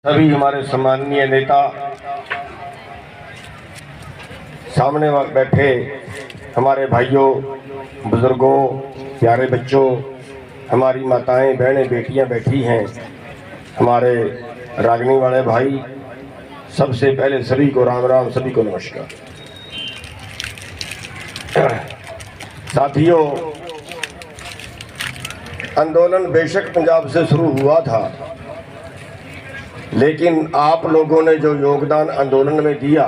सभी हमारे सम्माननीय नेता, सामने बैठे हमारे भाइयों, बुजुर्गों, प्यारे बच्चों, हमारी माताएं, बहनें, बेटियां बैठी हैं, हमारे रागनी वाले भाई, सबसे पहले सभी को राम राम, सभी को नमस्कार। साथियों, आंदोलन बेशक पंजाब से शुरू हुआ था, लेकिन आप लोगों ने जो योगदान आंदोलन में दिया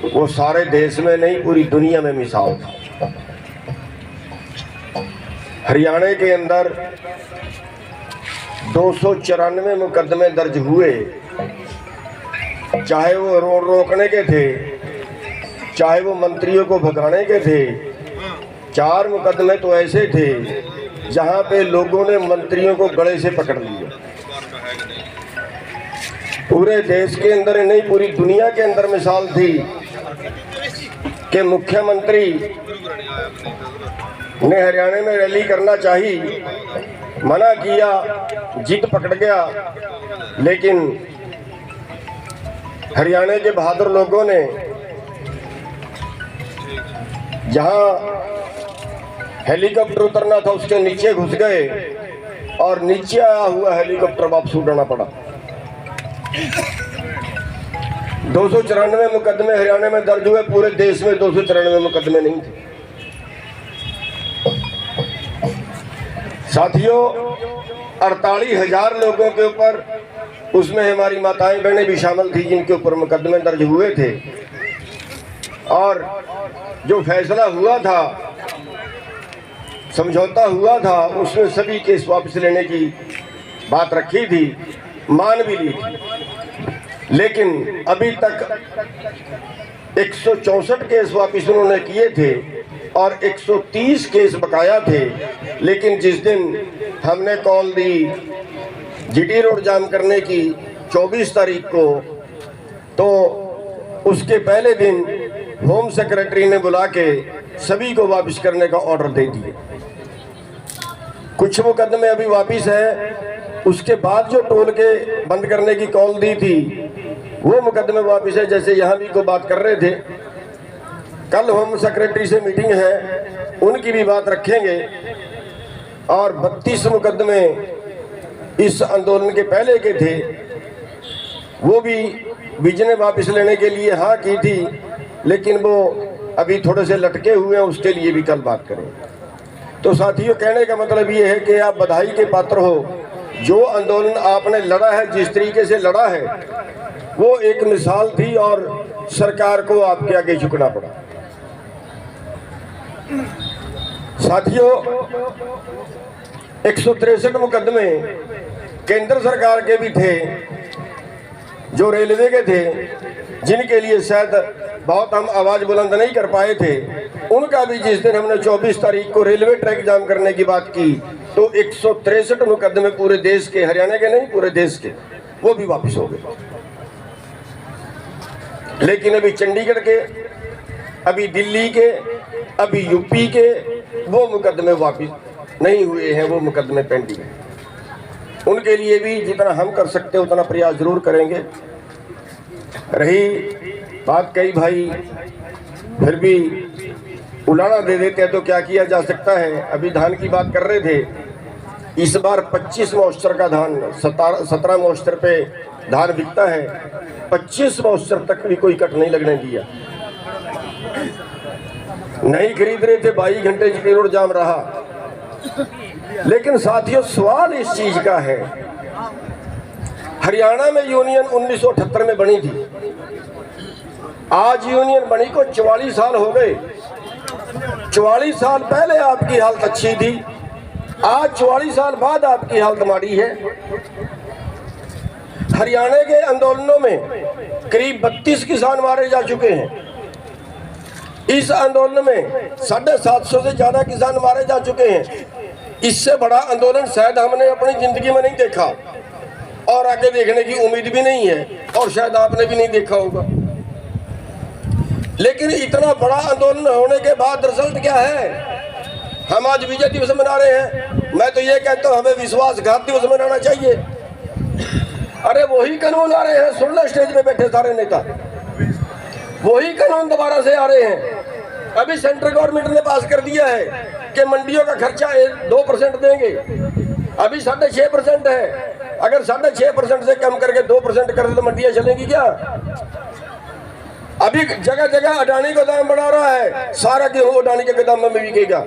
वो सारे देश में नहीं, पूरी दुनिया में मिसाल था। हरियाणा के अंदर 294 मुकदमे दर्ज हुए, चाहे वो रोड रोकने के थे, चाहे वो मंत्रियों को भगाने के थे। 4 मुकदमे तो ऐसे थे जहां पे लोगों ने मंत्रियों को गले से पकड़ लिया। पूरे देश के अंदर नहीं, पूरी दुनिया के अंदर मिसाल थी कि मुख्यमंत्री ने हरियाणा में रैली करना चाहिए, मना किया, जिद पकड़ गया, लेकिन हरियाणा के बहादुर लोगों ने जहां हेलीकॉप्टर उतरना था उसके नीचे घुस गए और नीचे आया हुआ हेलीकॉप्टर वापस उड़ाना पड़ा। 294 मुकदमे हरियाणा में दर्ज हुए, पूरे देश में 294 मुकदमे नहीं थे। साथियों, 48,000 लोगों के ऊपर, उसमें हमारी माताएं बहनें भी शामिल थी जिनके ऊपर मुकदमे दर्ज हुए थे। और जो फैसला हुआ था, समझौता हुआ था, उसमें सभी केस वापस लेने की बात रखी थी, मान भी ली थी, लेकिन अभी तक 164 केस वापस उन्होंने किए थे और 130 केस बकाया थे। लेकिन जिस दिन हमने कॉल दी जीटी रोड जाम करने की 24 तारीख को, तो उसके पहले दिन होम सेक्रेटरी ने बुला के सभी को वापस करने का ऑर्डर दे दिए। कुछ मुकदमे अभी वापस है, उसके बाद जो टोल के बंद करने की कॉल दी थी वो मुकदमे वापस है। जैसे यहाँ भी को बात कर रहे थे, कल होम सेक्रेटरी से मीटिंग है, उनकी भी बात रखेंगे। और 32 मुकदमे इस आंदोलन के पहले के थे, वो भी बीच ने वापस लेने के लिए हाँ की थी, लेकिन वो अभी थोड़े से लटके हुए हैं, उसके लिए भी कल बात करेंगे। तो साथियों, कहने का मतलब ये है कि आप बधाई के पात्र हो। जो आंदोलन आपने लड़ा है, जिस तरीके से लड़ा है, वो एक मिसाल थी और सरकार को आपके आगे झुकना पड़ा। साथियों, 163 मुकदमे केंद्र सरकार के भी थे, जो रेलवे के थे, जिनके लिए शायद बहुत हम आवाज बुलंद नहीं कर पाए थे, उनका भी जिस दिन हमने 24 तारीख को रेलवे ट्रैक जाम करने की बात की, तो 163 मुकदमे पूरे देश के, हरियाणा के नहीं, पूरे देश के, वो भी वापस हो गए। लेकिन अभी चंडीगढ़ के, अभी दिल्ली के, अभी यूपी के वो मुकदमे वापस नहीं हुए हैं, वो मुकदमे पेंडिंग हैं। उनके लिए भी जितना हम कर सकते हैं उतना प्रयास जरूर करेंगे। रही बात, कई भाई फिर भी उलाना दे देते हैं, तो क्या किया जा सकता है। अभी धान की बात कर रहे थे, इस बार 25 मॉइस्चर का धान, 17 मॉइस्चर पे धान बिकता है, 25 मॉइस्चर तक भी कोई कट नहीं लगने दिया। नहीं खरीद रहे थे, 22 घंटे जीटी रोड जाम रहा। लेकिन साथियों, सवाल इस चीज का है, हरियाणा में यूनियन 1978 में बनी थी, आज यूनियन बनी को 44 साल हो गए। 44 साल पहले आपकी हालत अच्छी थी, आज 44 साल बाद आपकी हालत माड़ी है। हरियाणा के आंदोलनों में करीब 32 किसान मारे जा चुके हैं। इस आंदोलन में 750 से ज्यादा किसान मारे जा चुके हैं। इससे बड़ा आंदोलन शायद हमने अपनी जिंदगी में नहीं देखा और आगे देखने की उम्मीद भी नहीं है, और शायद आपने भी नहीं देखा होगा। लेकिन इतना बड़ा आंदोलन होने के बाद रिजल्ट क्या है? हम आज विजय दिवस मना रहे हैं। मैं तो ये कहता हूँ हमें विश्वासघात दिवस मनाना चाहिए। वही कानून आ रहे हैं, सुन लो स्टेज पे बैठे सारे नेता, वही कानून दोबारा से आ रहे हैं। अभी सेंट्रल गवर्नमेंट ने पास कर दिया है कि मंडियों का खर्चा 2% देंगे, अभी 6.5% है। अगर 6.5% से कम करके 2% कर दे तो मंडियां चलेंगी क्या? अभी जगह जगह अडानी गोदाम बना रहा है, सारा गेहूं अडानी के गोदाम में बिकेगा।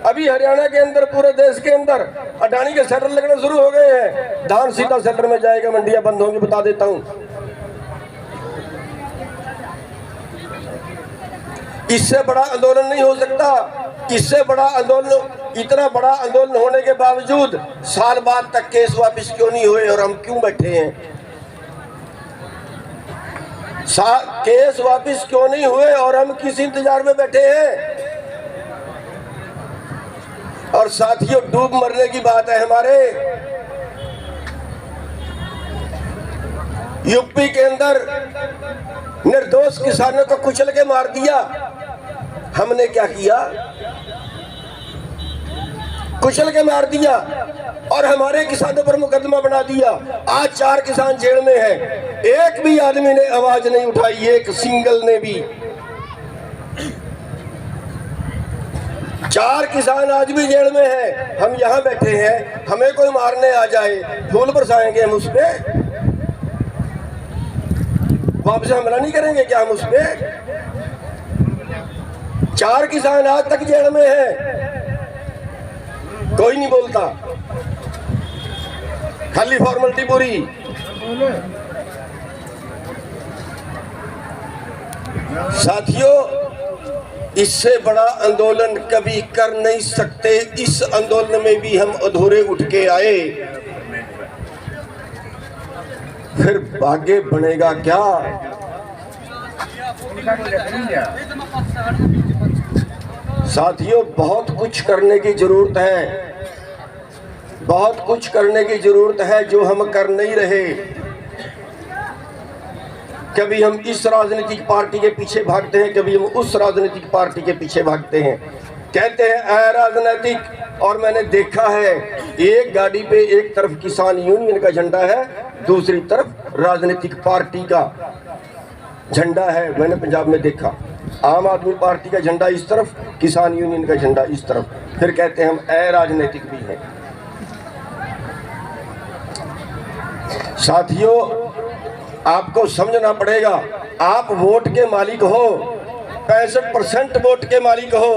अभी हरियाणा के अंदर, पूरे देश के अंदर अडानी के शटर लगने शुरू हो गए हैं, धान सीधा शटर में जाएगा, मंडियां बंद होंगी, बता देता हूं। इससे बड़ा आंदोलन नहीं हो सकता, इससे बड़ा आंदोलन, इतना बड़ा आंदोलन होने के बावजूद साल बाद तक केस वापस क्यों नहीं हुए और हम क्यों बैठे हैं? केस वापस क्यों नहीं हुए और हम किस इंतजार में बैठे हैं? और साथियों, डूब मरने की बात है हमारे यूपी के अंदर, निर्दोष किसानों को कुचल के मार दिया। हमने क्या किया? कुचल के मार दिया और हमारे किसानों पर मुकदमा बना दिया। आज 4 किसान जेल में हैं, एक भी आदमी ने आवाज नहीं उठाई, एक सिंगल ने भी। 4 किसान आज भी जेल में हैं, हम यहाँ बैठे हैं। हमें कोई मारने आ जाए, फूल बरसाएंगे हम उस पे? वापस हमला नहीं करेंगे क्या हम उस पे? 4 किसान आज तक जेल में हैं, कोई नहीं बोलता, खाली फॉर्मेलिटी पूरी। साथियों, इससे बड़ा आंदोलन कभी कर नहीं सकते। इस आंदोलन में भी हम अधूरे उठ के आए, फिर भाग्य बनेगा क्या? साथियों, बहुत कुछ करने की जरूरत है, बहुत कुछ करने की जरूरत है जो हम कर नहीं रहे। कभी हम इस राजनीतिक पार्टी के पीछे भागते हैं, कभी हम उस राजनीतिक पार्टी के पीछे भागते हैं, कहते हैं अराजनीतिक। और मैंने देखा है, एक गाड़ी पे एक तरफ किसान यूनियन का झंडा है, दूसरी तरफ राजनीतिक पार्टी का झंडा है। मैंने पंजाब में देखा, आम आदमी पार्टी का झंडा इस तरफ, किसान यूनियन का झंडा इस तरफ, फिर कहते हैं हम अराजनीतिक भी हैं। साथियों, आपको समझना पड़ेगा, आप वोट के मालिक हो, 65% वोट के मालिक हो।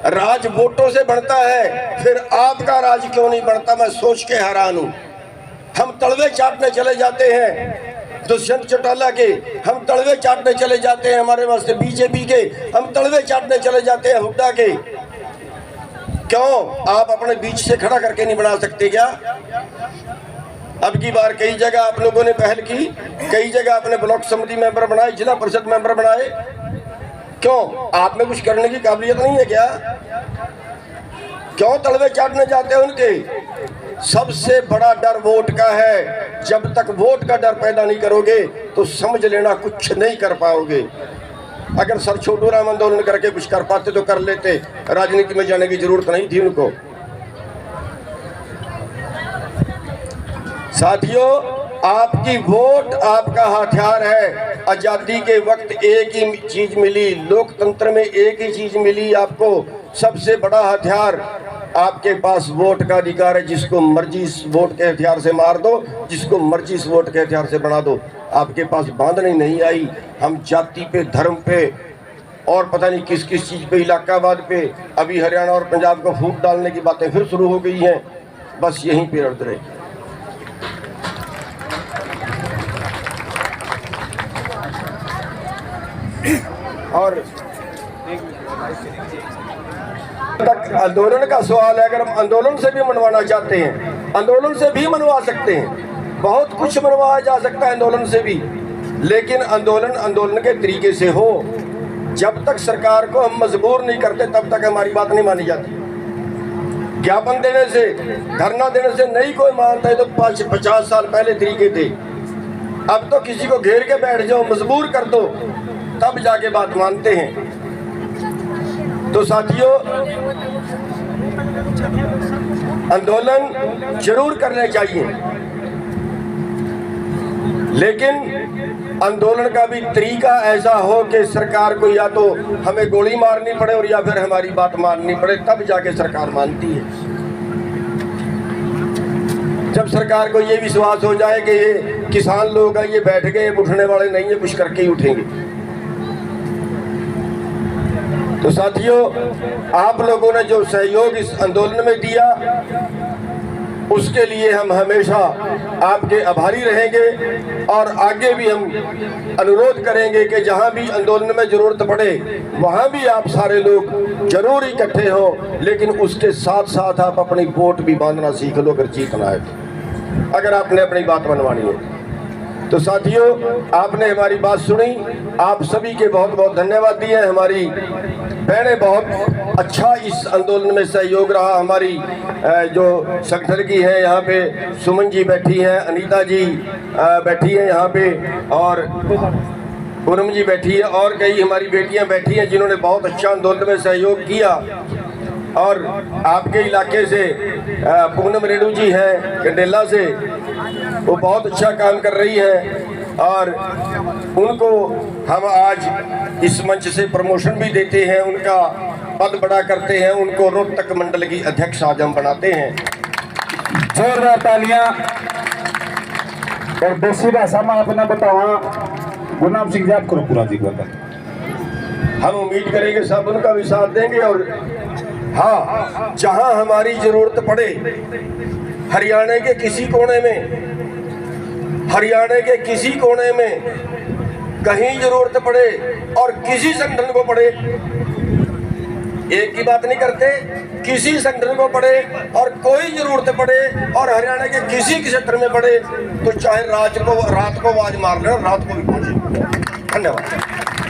राज वोटों से बढ़ता है, फिर आपका राज क्यों नहीं बढ़ता? मैं सोच के हैरान हूं। हम तलवे चाटने चले जाते हैं दुष्यंत चौटाला के, हम तलवे चाटने चले जाते हैं हमारे वास्ते बीजेपी के, हम तलवे चाटने चले जाते हैं हुड्डा के। क्यों? आप अपने बीच से खड़ा करके नहीं बना सकते क्या? अब की बार कई जगह आप लोगों ने पहल की, कई जगह आपने ब्लॉक समिति मेंबर बनाए, जिला परिषद मेंबर बनाए। क्यों? आप में कुछ करने की काबिलियत नहीं है क्या? क्यों तलवे चाटने जाते हैं उनके? सबसे बड़ा डर वोट का है। जब तक वोट का डर पैदा नहीं करोगे तो समझ लेना कुछ नहीं कर पाओगे। अगर सर छोटू राम आंदोलन करके कुछ कर पाते तो कर लेते, राजनीति में जाने की जरूरत नहीं थी उनको। साथियों, आपकी वोट आपका हथियार है। आजादी के वक्त एक ही चीज मिली, लोकतंत्र में एक ही चीज मिली आपको, सबसे बड़ा हथियार आपके पास वोट का अधिकार है। जिसको मर्जी इस वोट के हथियार से मार दो, जिसको मर्जी इस वोट के हथियार से बना दो। आपके पास बांधने नहीं आई। हम जाति पे, धर्म पे और पता नहीं किस किस चीज पे, इलाकावाद पे, अभी हरियाणा और पंजाब को फूट डालने की बातें फिर शुरू हो गई हैं। बस यहीं पे अड़ रहे। और तक आंदोलन का सवाल है, अगर हम आंदोलन से भी मनवाना चाहते हैं, आंदोलन से भी मनवा सकते हैं, बहुत कुछ मनवाया जा सकता है आंदोलन से भी, लेकिन आंदोलन आंदोलन के तरीके से हो। जब तक सरकार को हम मजबूर नहीं करते तब तक हमारी बात नहीं मानी जाती। ज्ञापन देने से, धरना देने से नहीं कोई मानता है। तो 50 साल पहले तरीके थे, अब तो किसी को घेर के बैठ जाओ, मजबूर कर दो, तब जाके बात मानते हैं। तो साथियों, आंदोलन जरूर करने चाहिए। लेकिन आंदोलन का भी तरीका ऐसा हो कि सरकार को या तो हमें गोली मारनी पड़े और या फिर हमारी बात माननी पड़े, तब जाके सरकार मानती है। जब सरकार को ये विश्वास हो जाए कि ये किसान लोग हैं, ये बैठ गए, उठने वाले नहीं है, कुछ करके ही उठेंगे। तो साथियों, आप लोगों ने जो सहयोग इस आंदोलन में दिया, उसके लिए हम हमेशा आपके आभारी रहेंगे और आगे भी हम अनुरोध करेंगे कि जहां भी आंदोलन में जरूरत पड़े वहां भी आप सारे लोग जरूर इकट्ठे हो, लेकिन उसके साथ साथ आप अपनी वोट भी बांधना सीख लो अगर जीतना है तो, अगर आपने अपनी बात मनवानी है तो। साथियों, आपने हमारी बात सुनी, आप सभी के बहुत बहुत धन्यवाद दिए। हमारी बहनें बहुत अच्छा इस आंदोलन में सहयोग रहा। हमारी जो संगठन की है, यहाँ पे सुमन जी बैठी हैं, अनीता जी बैठी हैं यहाँ पे, और पूनम जी बैठी है, और कई हमारी बेटियाँ बैठी हैं जिन्होंने बहुत अच्छा आंदोलन में सहयोग किया। और आपके इलाके से पूनम रेणु जी हैं कंडेला से, वो बहुत अच्छा काम कर रही है और उनको हम आज इस मंच से प्रमोशन भी देते हैं, उनका पद बड़ा करते हैं, उनको रोहतक मंडल की अध्यक्ष आज हम बनाते हैं। जोरदार तालियां। और देसी भाषा में अपना बतावा गुलाम सिंह जी, आप करो पूरा जी बता। हम उम्मीद करेंगे सब उनका भी साथ देंगे। और हाँ, जहां हमारी जरूरत पड़े, हरियाणा के किसी कोने में, हरियाणा के किसी कोने में कहीं जरूरत पड़े और किसी संगठन को पड़े, एक की बात नहीं करते, किसी संगठन को पड़े और कोई जरूरत पड़े और हरियाणा के किसी क्षेत्र में पड़े, तो चाहे रात को आवाज मार लें, रात को भी पहुंचे। धन्यवाद।